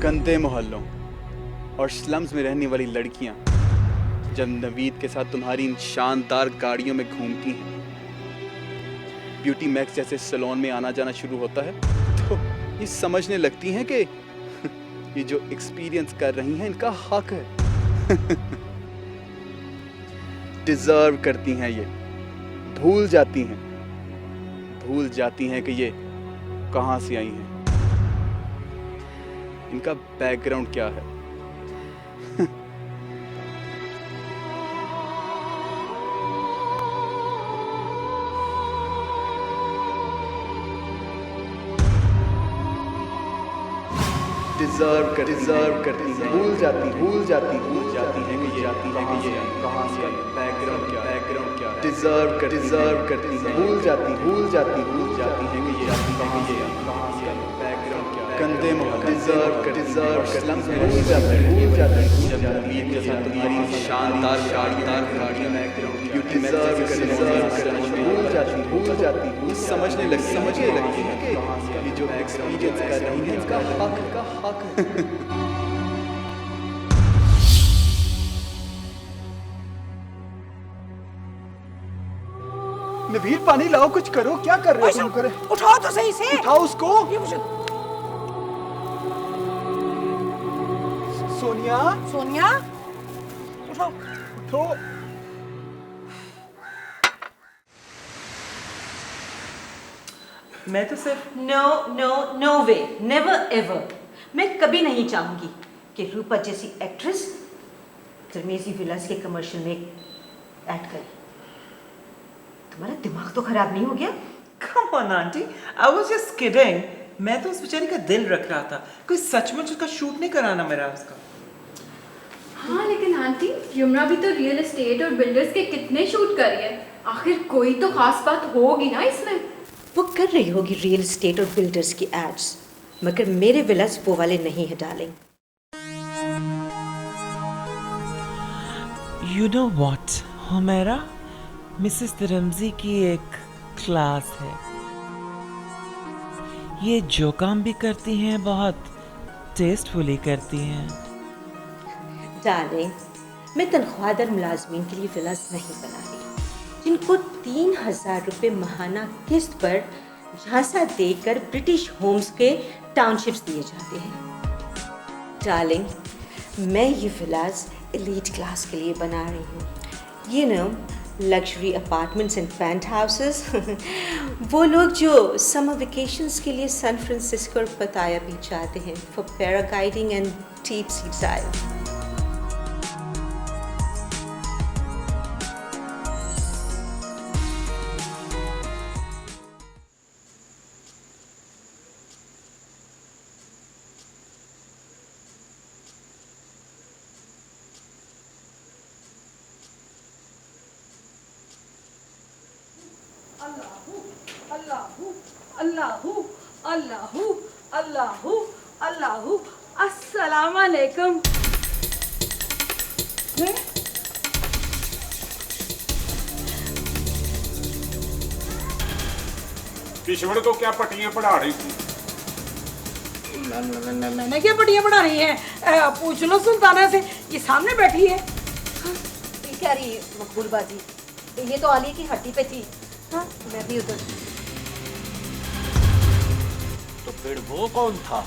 गंदे मोहल्लों और स्लम्स में रहने वाली लड़कियां जब नवीद के साथ तुम्हारी इन शानदार गाड़ियों में घूमती हैं, ब्यूटी मैक्स जैसे सैलून में आना जाना शुरू होता है, तो ये समझने लगती हैं कि ये जो एक्सपीरियंस कर रही हैं इनका हक है। डिजर्व करती हैं ये। भूल जाती हैं कि ये कहां से आई हैं, इनका बैकग्राउंड क्या है। डिजर्व करती हैं। भूल जाती हैं कि ये कहां से बैकग्राउंड क्या है। डिजर्व करती हैं। भूल जाती हैं कि ये कहां से बैकग्राउंड क्या है। गंदे डिजर्व स्लम्स में भूल जाती हैं जब नवीद के साथ तुम्हारी शानदार गाड़ियों में ब्यूटी मैक्स भूल जाती समझने लगती है कि ये जो एक्सपीरियंस कर रही है इसका हक है। नवीर पानी लाओ, कुछ करो। क्या कर रहे हो तुम? करे उठाओ तो सही से। उठाओ उसको। ये मुझे सोनिया उठाओ। उठो। मैं तो सिर्फ नो वे, नेवर एवर। मैं कभी नहीं चाहूंगी कि रूपा जैसी एक्ट्रेस धर्मेसी विलास के कमर्शियल में ऐड करे। तुम्हारा दिमाग तो खराब नहीं हो गया? Come on aunty, I was just kidding. मैं तो उस बेचारी का दिल रख रहा था, कोई सचमुच उसका शूट नहीं कराना मेरा उसका। हाँ लेकिन आंटी, यमुना भी तो रियल एस्टेट और बिल्डर्स के कितने शूट करी है। आखिर कोई तो खास बात होगी ना इसमें। वो कर रही होगी रियल एस्टेट और बिल्डर्स की एड्स, मगर मेरे विलास वो वाले नहीं है darling. You know what Humaira, Mrs Tirmizi की एक क्लास है। ये जो काम भी करती हैं बहुत टेस्टफुली करती हैं। डार्लिंग, मैं तनख्वाहदार मुलाजमीन के लिए विलास नहीं बना रही जिनको 3,000 रुपये माहाना किस्त पर झांसा देकर ब्रिटिश होम्स के टाउनशिप्स दिए जाते हैं। डार्लिंग, मैं ये विलास एलीट क्लास के लिए बना रही हूँ। You know, luxury apartments and penthouses. वो लोग जो समर वेकेशंस के लिए सैन फ्रांसिस्को और पताया बीच जाते हैं for paragliding and deep sea dive. Allahu अस्सलाम वालेकुम। किश्वर को क्या पट्टियां पढ़ा रही थी? मैंने क्या पट्टियां पढ़ा रही हैं? पूछ लो सुल्ताना से, ये सामने बैठी है। क्या रही मकबूल बाजी, ये तो आलिया की हड्डी पे थी। हाँ, मैं भी उधर। तो फिर वो कौन था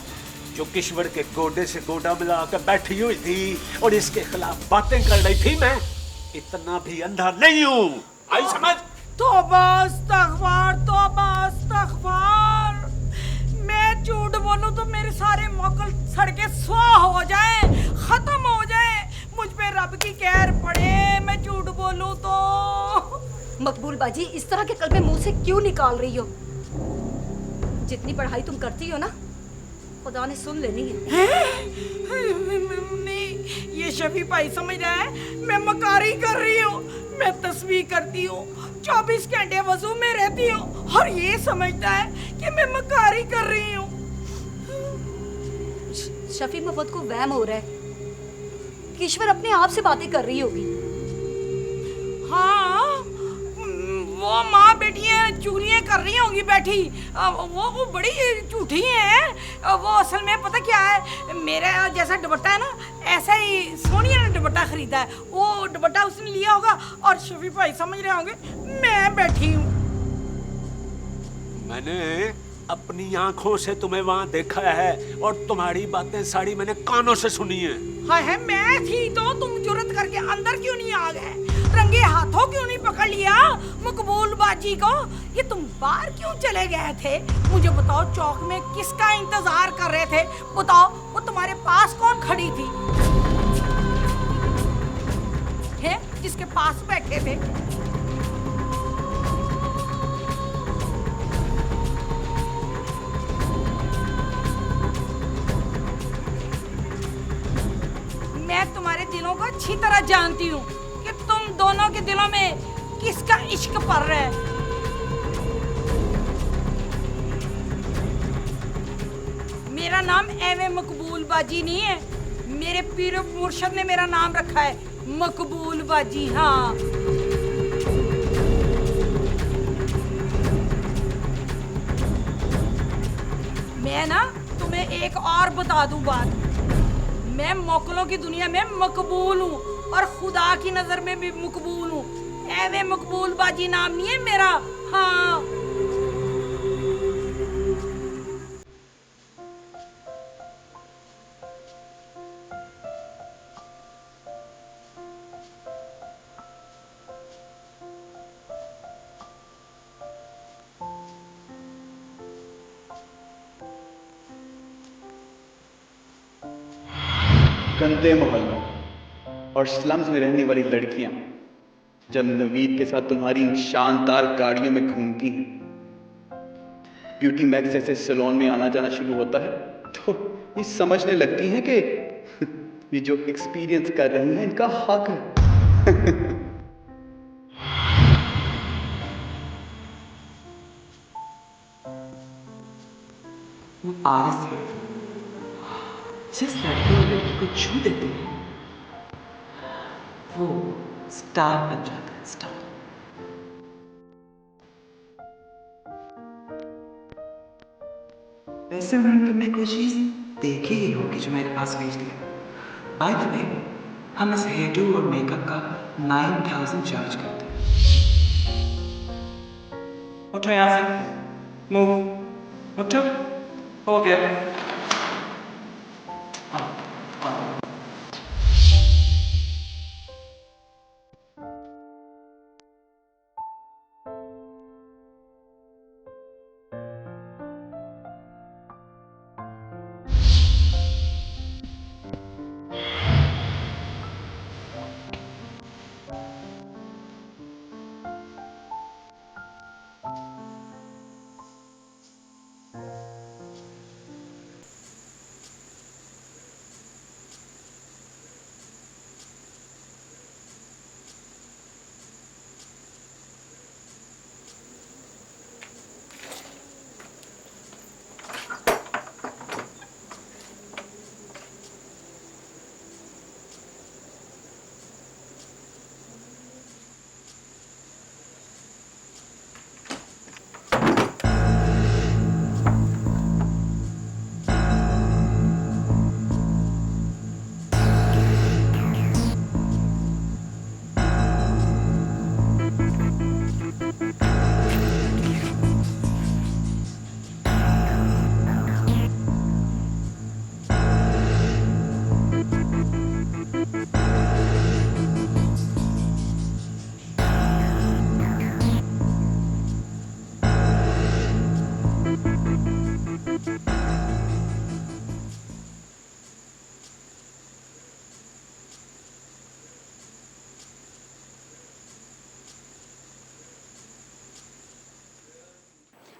जो किश्वर के गोडे से गोडा मिला कर बैठी हुई थी और इसके खिलाफ बातें कर रही थी? मैं इतना भी अंधा नहीं हूँ, आई समझ? तौबा इस्तग़फ़ार। मैं झूठ बोलूं तो मेरे सारे मौकल सड़के स्वाह हो जाए, खत्म हो जाए, मुझ पे रब की कहर पड़े। मैं झूठ बोलूं तो। मकबूल बाजी, इस तरह के कलमे मुंह से क्यों निकाल रही हो? जितनी पढ़ाई तुम करती हो ना, खुदा ने सुन लेनी है। नहीं, ये शफी भाई समझ रहा है मैं मकारी कर रही हूँ। मैं तस्बीह करती हूँ, 24 घंटे वजू में रहती हूँ, और ये समझता है कि मैं मकारी कर रही हूँ। शफी, मफत को वहम हो रहा है कि ईश्वर अपने आप से बातें कर रही होगी। हाँ, वो माँ बेटी बेटियां चुगलियां कर रही होंगी बैठी, वो बड़ी झूठी हैं। वो असल में पता क्या है, मेरा जैसा दुपट्टा है ना, ऐसा ही सोनिया ने दुपट्टा खरीदा है। वो दुपट्टा उसने लिया होगा और शफी भाई समझ रहे होंगे मैं बैठी हूँ। मैंने अपनी आंखों से तुम्हें वहां देखा है और तुम्हारी बातें सारी मैंने कानों से सुनी है। हाय है, मैं थी तो तुम जुर्रत करके अंदर क्यों नहीं आ गए? रंगे हाथों क्यों नहीं पकड़ लिया मकबूल बाजी को? ये तुम बाहर क्यों चले गए थे? मुझे बताओ, चौक में किसका इंतजार कर रहे थे? बताओ, वो तुम्हारे पास कौन खड़ी थी है जिसके पास बैठे थे? मैं तुम्हारे दिलों को अच्छी तरह जानती हूँ कि तुम दोनों के दिलों में किसका इश्क पड़ रहा है। मेरा नाम एवे मकबूल बाजी नहीं है, मेरे पीर मुर्शद ने मेरा नाम रखा है मकबूल बाजी। हाँ, मैं ना तुम्हें एक और बता दूं बात, मैं मौकलों की दुनिया में मकबूल हूँ और खुदा की नजर में भी मकबूल हूँ। एवे मकबूल बाजी नाम नहीं है मेरा। हाँ, गंदे मोहल्लों और स्लम्स में रहने वाली लड़कियां जब नवीद के साथ तुम्हारी इन शानदार गाड़ियों में घूमती हैं, ब्यूटी मैक्स जैसे सैलून में आना जाना शुरू होता है, तो ये समझने लगती हैं कि ये जो एक्सपीरियंस कर रही हैं इनका हक है। वो आलस है, जिस लड़के और लड़की को छू देते हैं वो स्टार बन जाता है, स्टार। वैसे उन्होंने तुमने कोई चीज देखी ही होगी जो मेरे पास भेज दिया। बाय द वे, हम इस हेयर डू और मेकअप का 9,000 चार्ज करते हैं। उठो यहाँ से, मूव, उठो, हो गया।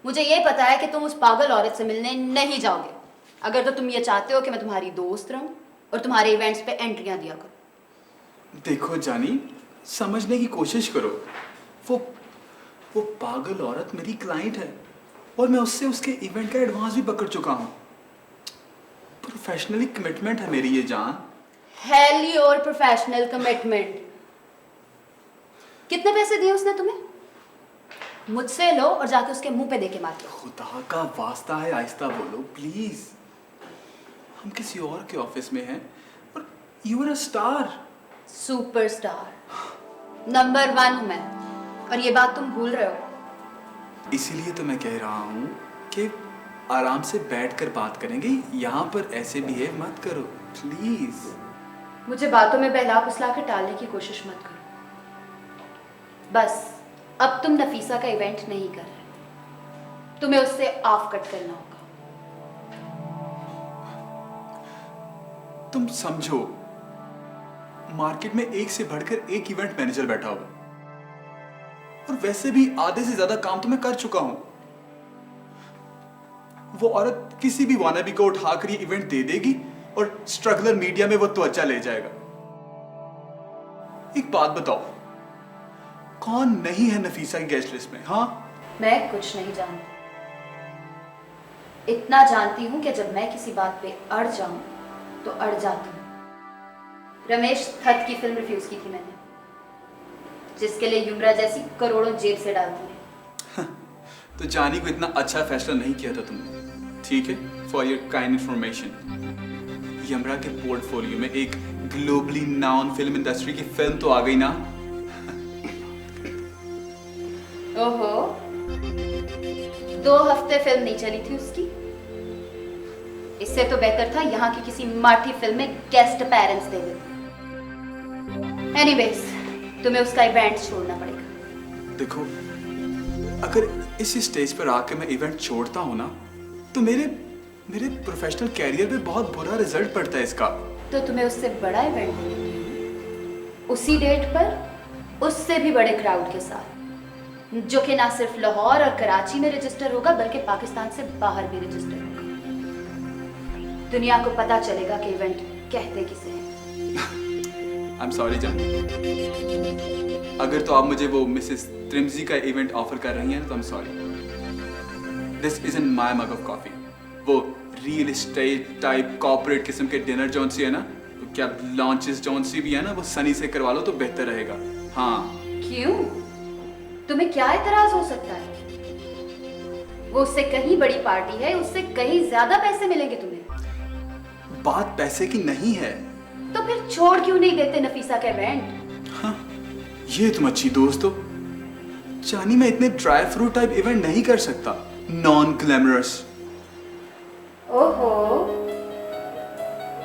मुझे ये पता है कि तुम उस पागल औरत से मिलने नहीं जाओगे। अगर तो तुम ये चाहते हो कि मैं तुम्हारी दोस्त रहूं और तुम्हारे इवेंट्स पे एंट्रियां दिया करूं। देखो जानी, समझने की कोशिश करो। वो पागल औरत मेरी क्लाइंट है और मैं उससे उसके इवेंट का एडवांस भी पकड़ चुका हूँ। प्रोफेशनली कमिटमेंट है मेरी ये जान। हेली और प्रोफेशनल कमिटमेंट। कितने पैसे दिए उसने तुम्हें? मुझसे लो और जाके उसके मुंह पे दे के मार दो। खुदा का वास्ता है, आहिस्ता बोलो प्लीज। हम किसी और के ऑफिस में हैं और you are a star. Superstar, number 1 हूं मैं, और ये बात तुम भूल रहे हो। इसीलिए तो मैं कह रहा हूँ कि आराम से बैठकर बात करेंगे, यहाँ पर ऐसे बिहेव मत करो प्लीज। मुझे बातों में बहला फुसला के टालने की कोशिश मत करो। बस अब तुम नफीसा का इवेंट नहीं कर रहे, तुम्हें उससे ऑफ कट करना होगा। तुम समझो, मार्केट में एक से बढ़कर एक इवेंट मैनेजर बैठा हुआ, और वैसे भी आधे से ज्यादा काम तो मैं कर चुका हूं। वो औरत किसी भी वानाबी को उठाकर ये इवेंट दे देगी और स्ट्रगलर मीडिया में वो त्वचा ले जाएगा। एक बात बताओ, कौन नहीं है नफीसा की गेस्ट लिस्ट में? हाँ, मैं कुछ नहीं जानती, इतना जानती हूं कि जब मैं किसी बात पे अड़ जाऊं तो अड़ जाती हूं। रमेश थत की फिल्म रिफ्यूज की थी मैंने, जिसके लिए युमरा जैसी करोड़ों जेब से डालती है। तो जानी को इतना अच्छा फैसला नहीं किया था तुमने, ठीक है? फॉर योर काइंड इंफॉर्मेशन, यमरा के पोर्टफोलियो में एक ग्लोबली नाउन फिल्म इंडस्ट्री की फिल्म तो आ गई ना। ओहो, 2 हफ्ते फिल्म नहीं चली थी उसकी। इससे तो बेहतर था यहाँ की किसी माठी फिल्म में गेस्ट अपीयरेंस दे देते। एनीवेज, तुम्हें उसका इवेंट छोड़ना पड़ेगा। देखो, अगर इस स्टेज पर आके मैं इवेंट छोड़ता हूँ ना, तो मेरे प्रोफेशनल कैरियर पे बहुत बुरा रिजल्ट पड़ता है इसका। तो तुम्हें उससे बड़ा इवेंट दे देती हूँ, उसी डेट पर, उससे भी बड़े क्राउड के साथ, जो कि ना सिर्फ लाहौर और कराची में रजिस्टर होगा बल्कि पाकिस्तान से बाहर भी रजिस्टर होगा। दुनिया को पता चलेगा कि इवेंट कहते किसे हैं। आई एम सॉरी जान, अगर तो आप मुझे वो मिसेस त्रिमजी का इवेंट ऑफर कर रही हैं तो I am sorry. This isn't my mug of coffee. वो रियल एस्टेट टाइप कॉर्पोरेट किस्म के डिनर जौन सी है ना, तो क्या लॉन्चेस जौन सी भी है ना, वो सनी से करवा लो तो बेहतर रहेगा। हाँ। क्यों? तुम्हें क्या एतराज हो सकता है? वो उससे कहीं बड़ी पार्टी है, उससे कहीं ज्यादा पैसे मिलेंगे तुम्हें। बात पैसे की नहीं है। तो फिर छोड़ क्यों नहीं देते नफीसा का इवेंट? हाँ, ये तुम अच्छी दोस्त हो। जानी, मैं इतने ड्राई फ्रूट टाइप इवेंट नहीं कर सकता, नॉन ग्लैमरस। ओहो,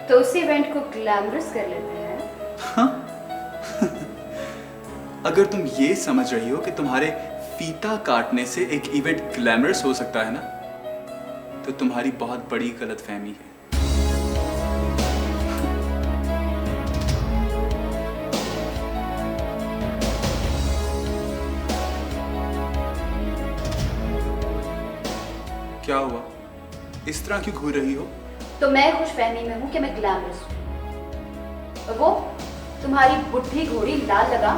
तो उस इवेंट को ग्लैमरस कर लेते हैं। हाँ? अगर तुम ये समझ रही हो कि तुम्हारे फीता काटने से एक इवेंट ग्लैमरस हो सकता है ना, तो तुम्हारी बहुत बड़ी गलतफहमी है। क्या हुआ? इस तरह क्यों घूर रही हो? तो मैं खुशफहमी में हूं कि मैं ग्लैमरस हूं। और वो तुम्हारी बुढ़ी घोड़ी लाल लगा,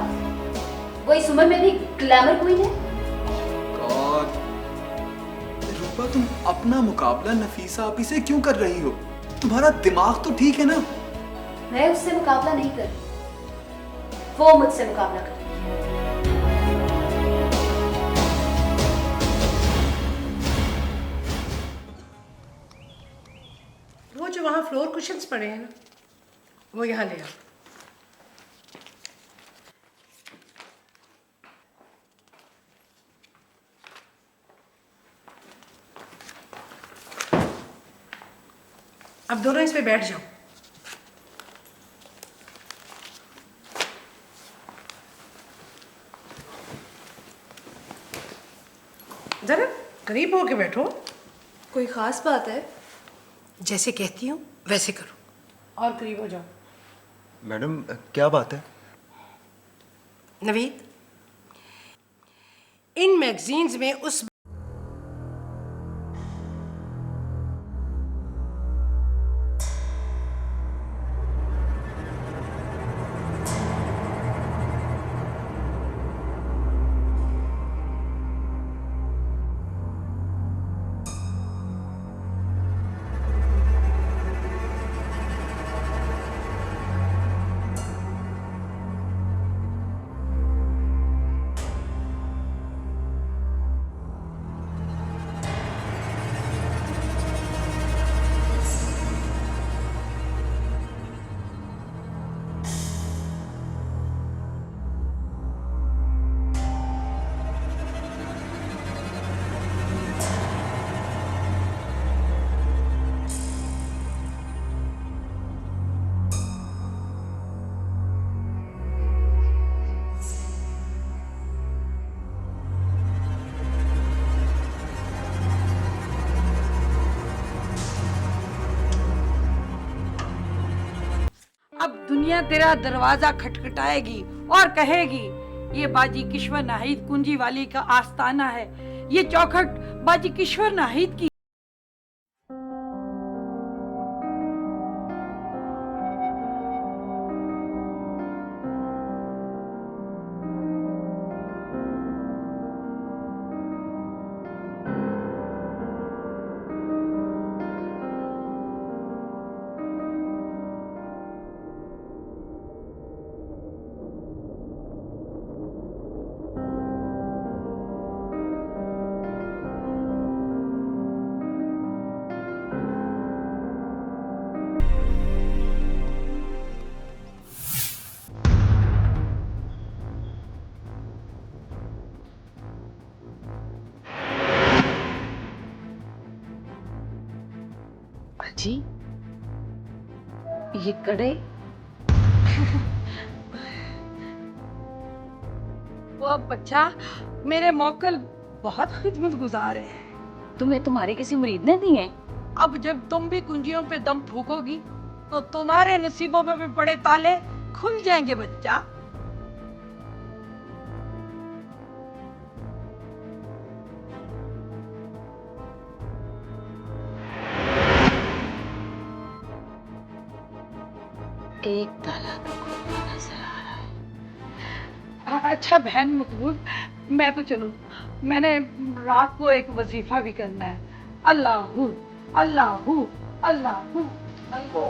वो इस उम्र में भी ग्लैमर क्वीन है। गॉड, रूपा, तुम अपना मुकाबला नफीसा आपी से क्यों कर रही हो? तुम्हारा दिमाग तो ठीक है ना? मैं उससे मुकाबला नहीं कर रही, वो मुझसे मुकाबला कर रही। वो जो वहाँ फ्लोर कुशन्स पड़े हैं ना, वो यहाँ ले आओ। अब दोनों इस पे बैठ जाओ। जरा करीब होके बैठो। कोई खास बात है? जैसे कहती हूँ वैसे करो, और करीब हो जाओ। मैडम, क्या बात है? नवीद, इन मैगजीन्स में उस दुनिया तेरा दरवाजा खटखटाएगी और कहेगी ये बाजी किश्वर नाहिद कुंजी वाली का आस्ताना है, ये चौखट बाजी किश्वर नाहिद की। जी ये कड़े वो बच्चा मेरे मौकल बहुत खिदमत गुजार है। तुम्हें तुम्हारे किसी मुरीद ने दी है? अब जब तुम भी कुंजियों पे दम फूकोगी तो तुम्हारे नसीबों में भी बड़े ताले खुल जाएंगे बच्चा। एक ताला तो खुला नजर आ रहा है। अच्छा बहन मकबूल, मैं तो चलूं, मैंने रात को एक वजीफा भी करना है। अल्लाहू अल्लाहू अल्लाहू अल्लाहू।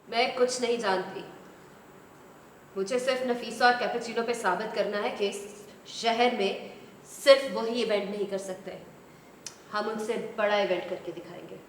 मैं कुछ नहीं जानती। मुझे सिर्फ नफीसा और कैपुचिनो पे साबित करना है कि इस शहर में सिर्फ वही इवेंट नहीं कर सकते, हम उनसे बड़ा इवेंट करके दिखाएंगे।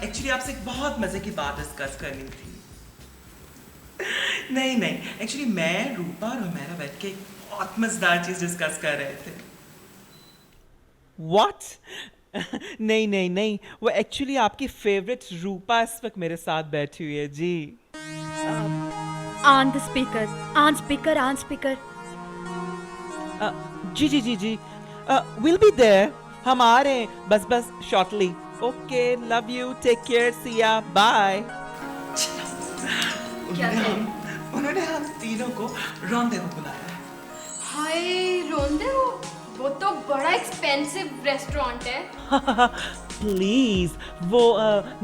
एक्चुअली आपसे एक बहुत मजे की बात डिस्कस करनी थी। नहीं एक्चुअली मैं रूपा और हमारा बैठ के बहुत मजेदार चीज डिस्कस कर रहे थे। What? नहीं, वो एक्चुअली आपकी फेवरेट रूपा इस वक्त मेरे साथ बैठी हुई है जी। On speaker. जी। We'll be there. हम आ रहे हैं बस shortly. Okay, love you, take care, see ya, bye. उन्होंने हम तीनों को रोंदेवू बुलाया है। हाय रोंदेवू, वो तो बड़ा एक्सपेंसिव रेस्टोरेंट है। प्लीज, वो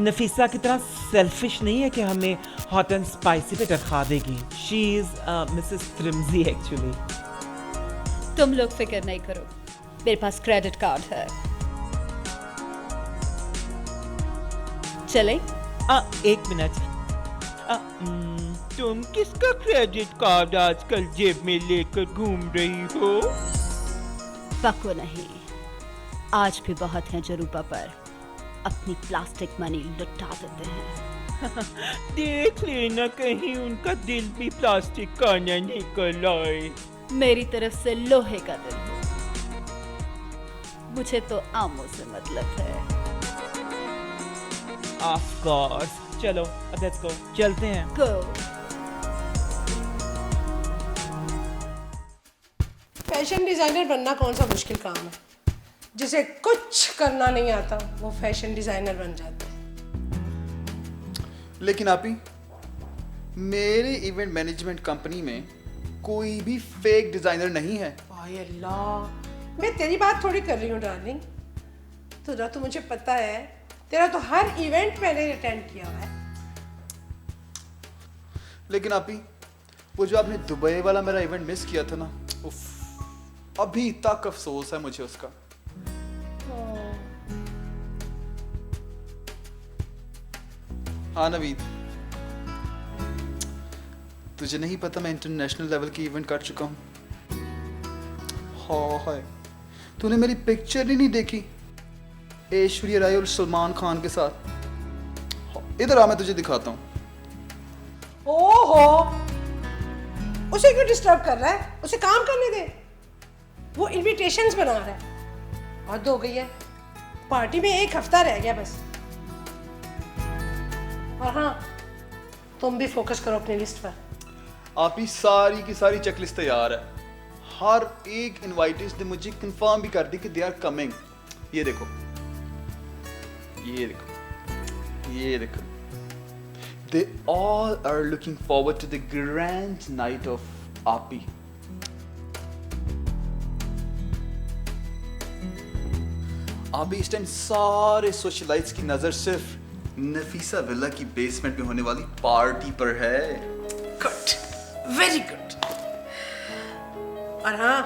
नफीसा की तरह सेल्फिश नहीं है कि हमें हॉट एंड स्पाइसी पे तनख्वाह देगी। She is Mrs Trimji actually. तुम लोग फिक्र नहीं करो, मेरे पास क्रेडिट कार्ड है। चले? एक मिनट, तुम किसका क्रेडिट कार्ड आजकल जेब में लेकर घूम रही हो? पक्को नहीं, आज भी बहुत हैं जो रूपा पर अपनी प्लास्टिक मनी लुटा देते हैं। देख लेना कहीं उनका दिल भी प्लास्टिक का न निकल आए। मेरी तरफ से लोहे का दिल हो, मुझे तो आमों से मतलब है। Of course, चलो लेट्स गो, चलते हैं। Go. फैशन डिजाइनर बनना कौन सा मुश्किल काम है? जिसे कुछ करना नहीं आता वो फैशन डिजाइनर बन जाता है। लेकिन आपी, मेरे इवेंट मैनेजमेंट कंपनी में कोई भी फेक डिजाइनर नहीं है। हाय अल्लाह, मैं तेरी बात थोड़ी कर रही हूँ डार्लिंग। तुझे तो मुझे पता है, तेरा तो हर इवेंट मैंने अटेंड किया हुआ है। लेकिन आपी, वो जो आपने दुबई वाला मेरा इवेंट मिस किया था ना, उफ, अभी तक अफसोस है मुझे उसका। हाँ नवीद, तुझे नहीं पता मैं इंटरनेशनल लेवल की इवेंट कर चुका हूँ। हाय, तूने मेरी पिक्चर ही नहीं देखी ऐश्वर्या राय और सलमान खान के साथ। इधर आ, मैं तुझे दिखाता हूँ। ओहो, उसे क्यों डिस्टर्ब कर रहा है? उसे काम करने दे, वो इनविटेशंस बना रहा है। हद हो गई है, पार्टी में एक हफ्ता रह गया बस। और हाँ, तुम भी फोकस करो अपनी लिस्ट पर। आप ही सारी की सारी चेकलिस्ट तैयार है। हर एक इनवाइटेड ने मुझे कंफर्म भी कर दी कि दे आर कमिंग। ये देखो, ये देखो, ये देखो। They all are looking forward to the grand night of Api. अभी इस टाइम सारे सोशलाइट्स की नजर सिर्फ नफीसा विला की बेसमेंट में होने वाली पार्टी पर है। Good, very good. और हाँ,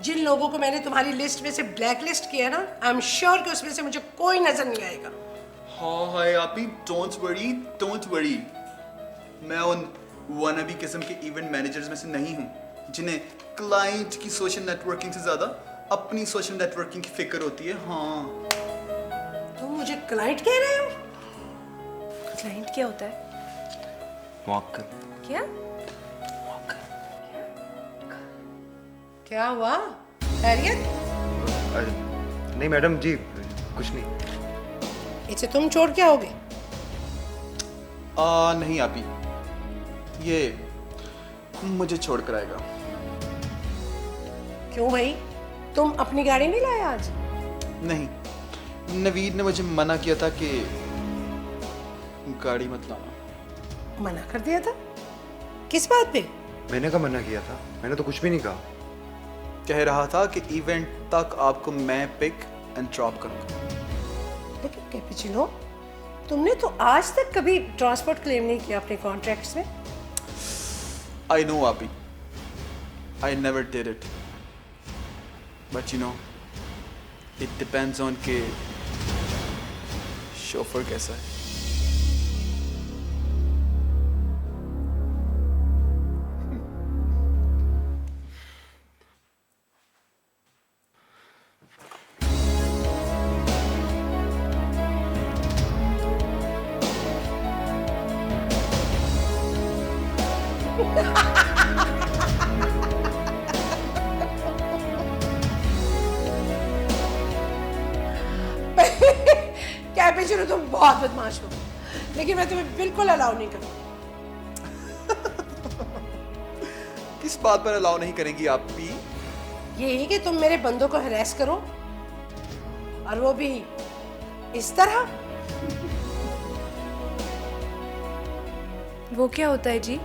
जिन लोगों को मैंने तुम्हारी लिस्ट में से ब्लैक लिस्ट किया ना, आई एम श्योर कि उसमें से मुझे कोई नजर नहीं आएगा। हाँ हाय आपी, डोंट वरी, डोंट वरी। मैं उन वानबी किस्म के इवेंट मैनेजर्स में से नहीं हूँ जिन्हें क्लाइंट की सोशल नेटवर्किंग से ज्यादा अपनी सोशल नेटवर्किंग की फिक्र होती है। हाँ, तुम मुझे क्लाइंट कह रहे हो? क्लाइंट क्या होता है? मौका। क्या? क्या हुआ? खैरियत? नहीं मैडम जी, कुछ नहीं। इसे तुम छोड़ के आओगे? नहीं आपी, ये मुझे छोड़ कर आएगा। क्यों भाई, तुम अपनी गाड़ी नहीं लाए आज? नहीं, नवीद ने मुझे मना किया था कि गाड़ी मत लाना। मना कर दिया था? किस बात पे? मैंने कब मना किया था? मैंने तो कुछ भी नहीं कहा। कह रहा था कि इवेंट तक आपको मैं पिक एंड ड्रॉप करूंगा। लेकिन कैपुचिनो, तुमने तो आज तक कभी ट्रांसपोर्ट क्लेम नहीं किया अपने कॉन्ट्रैक्ट्स में। I know Abhi, I never did it, but you know, it depends on के शोफर कैसा है। कैपुचिनो, तुम बहुत बदमाश हो, लेकिन मैं तुम्हें बिल्कुल अलाउ नहीं करूंगी। किस बात पर अलाउ नहीं करेंगी आप भी? यही कि तुम मेरे बंदों को हरास करो, और वो भी इस तरह। वो क्या होता है जी?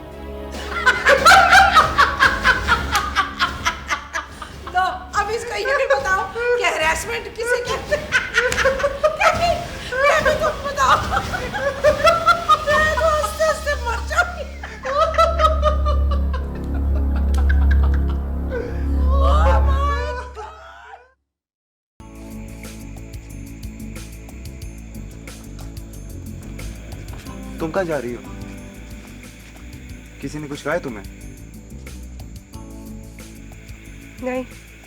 तो अब इसको ये भी बताओ कि हैरेसमेंट किसे कहते हैं? ये भी तुम बताओ। मैं तो हंसते-हंसते मर जाऊंगी। Oh my God! तुम कहाँ जा रही हो? किसी ने कुछ कहा है तुम्हें? नहीं,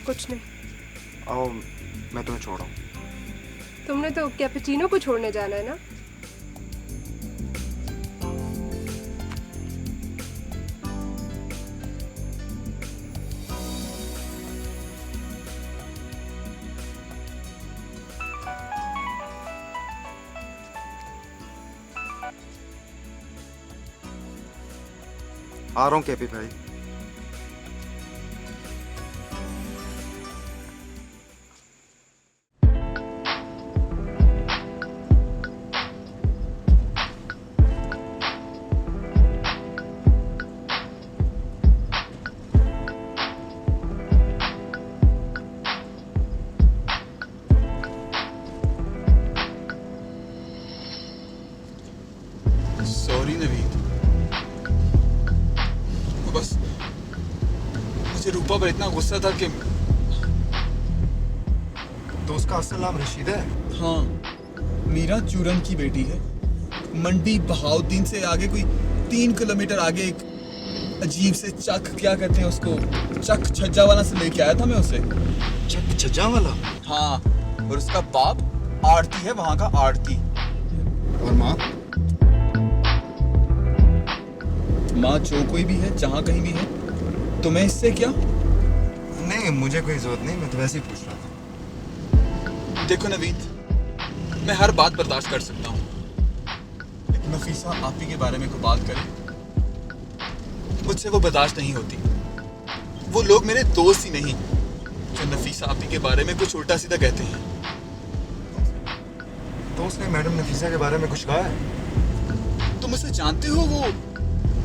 कुछ नहीं। आओ मैं तुम्हें छोड़ाऊं। तुमने तो कैपुचिनो को छोड़ने जाना है ना? आ रहा हूँ कैपी भाई। सॉरी नवीद, बस मुझे रूपा पर इतना गुस्सा था कि तो उसका असल नाम रशीद है? हाँ, मीरा चूरन की बेटी है। मंडी बहाउद्दीन से आगे कोई 3 किलोमीटर आगे एक अजीब से चक, क्या कहते हैं उसको, चक छज्जा वाला से लेके आया था मैं उसे। चक छज्जा वाला? हाँ, और उसका बाप आड़ती है, वहां का आड़ती। और माँ? माँ जो कोई भी है, जहाँ कहीं भी है, तुम्हें इससे क्या? नहीं, मुझे कोई जरूरत नहीं, मैं तो वैसे ही पूछ रहा था। देखो नवीद, मैं हर बात बर्दाश्त कर सकता हूँ, लेकिन नफीसा आपी के बारे में कोई बात करे, मुझसे वो बर्दाश्त नहीं होती। वो लोग मेरे दोस्त ही नहीं जो नफीसा आपी के बारे में कुछ उल्टा सीधा कहते हैं। तो उसने मैडम नफीसा के बारे में कुछ कहा है? तुम उसे जानते हो? वो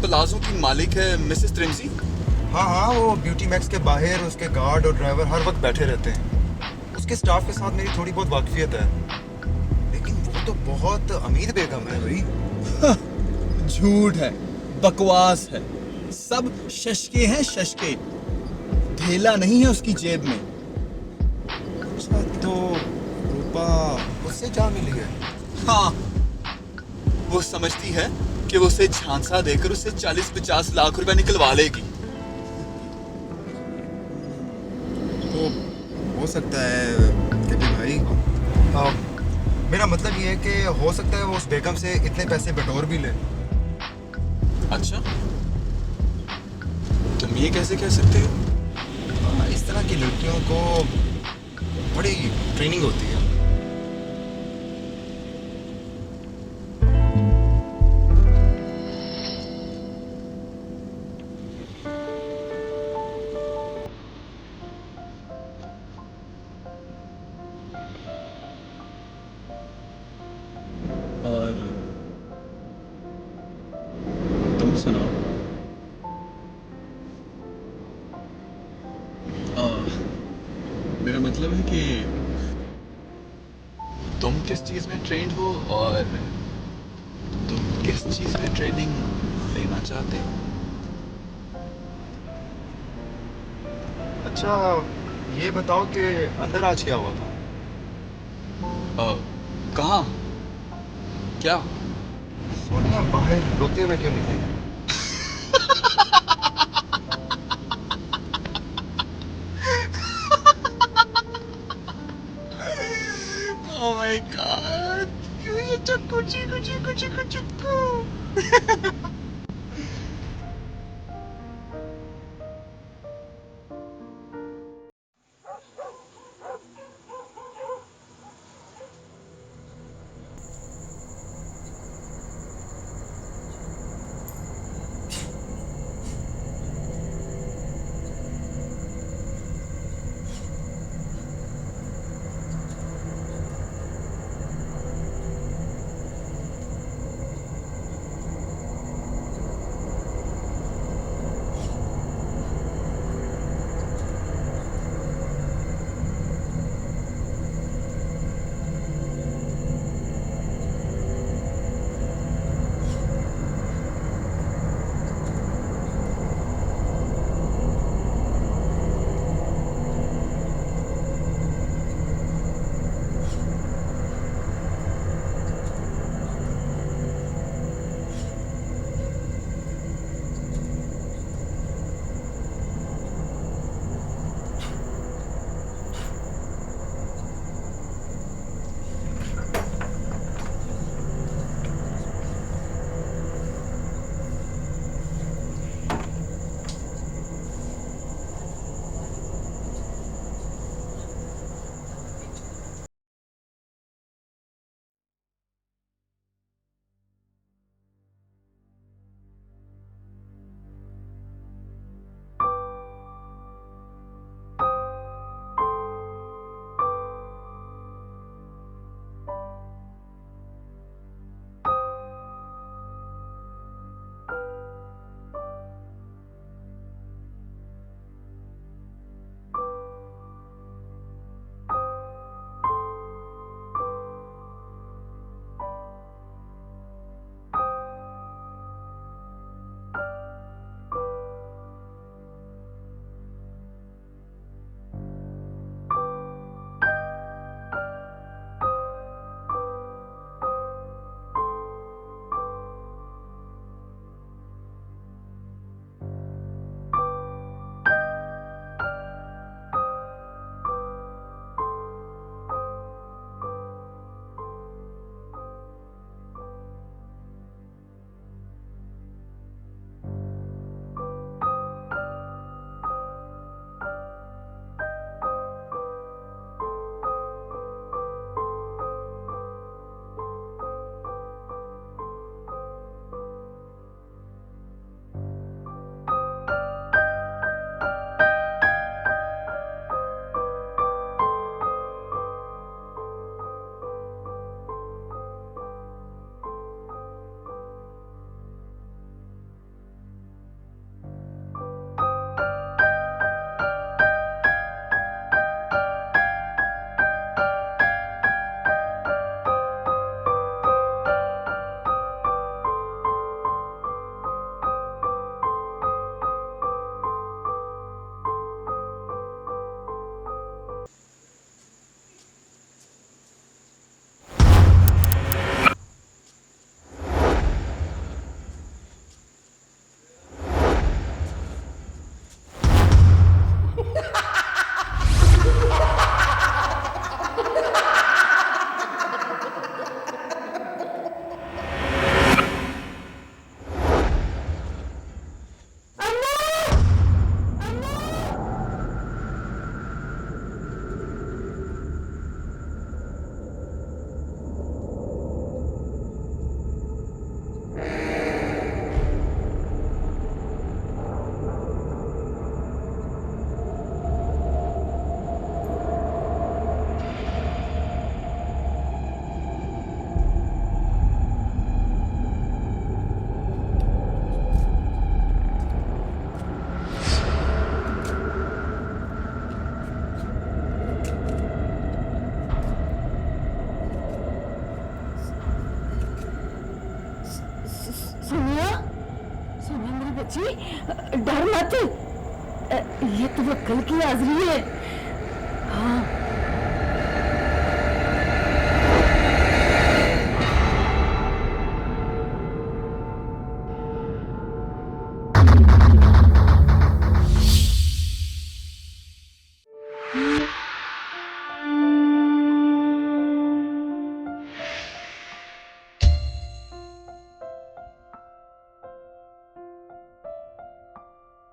प्लाजो की मालिक है, मिसेस त्रिमजी। हाँ हाँ, वो ब्यूटी मैक्स के बाहर उसके गार्ड और ड्राइवर हर वक्त बैठे रहते हैं। उसके स्टाफ के साथ मेरी थोड़ी बहुत वाकफियत है, लेकिन वो तो बहुत अमीर बेगम है भाई। झूठ है, बकवास है, सब शशके हैं, शशके। धेला नहीं है उसकी जेब में। अच्छा, तो रूपा उससे जा मिली है? हाँ, वो समझती है कि वो उसे झांसा देकर उससे 40-50 लाख रुपए निकलवा लेगी। तो हो सकता है केपी भाई, मेरा मतलब ये है कि हो सकता है वो उस बेगम से इतने पैसे बटोर भी ले। अच्छा, तुम ये कैसे कह सकते हो? इस तरह की लड़कियों को बड़ी ट्रेनिंग होती है। और तुम सुनाओ। मेरा मतलब है कि तुम किस चीज में ट्रेंड हो और तुम किस चीज में ट्रेनिंग लेना चाहते हो? अच्छा, ये बताओ कि अंदर आज क्या हुआ था? कहाँ? क्या? सोनिया बाहर रोते हुए क्यों निकली? Oh my God! ये चक्कू चीकू चीकू चीकू चक्कू। डर मत, ये तो वो कल की हाजिरी है।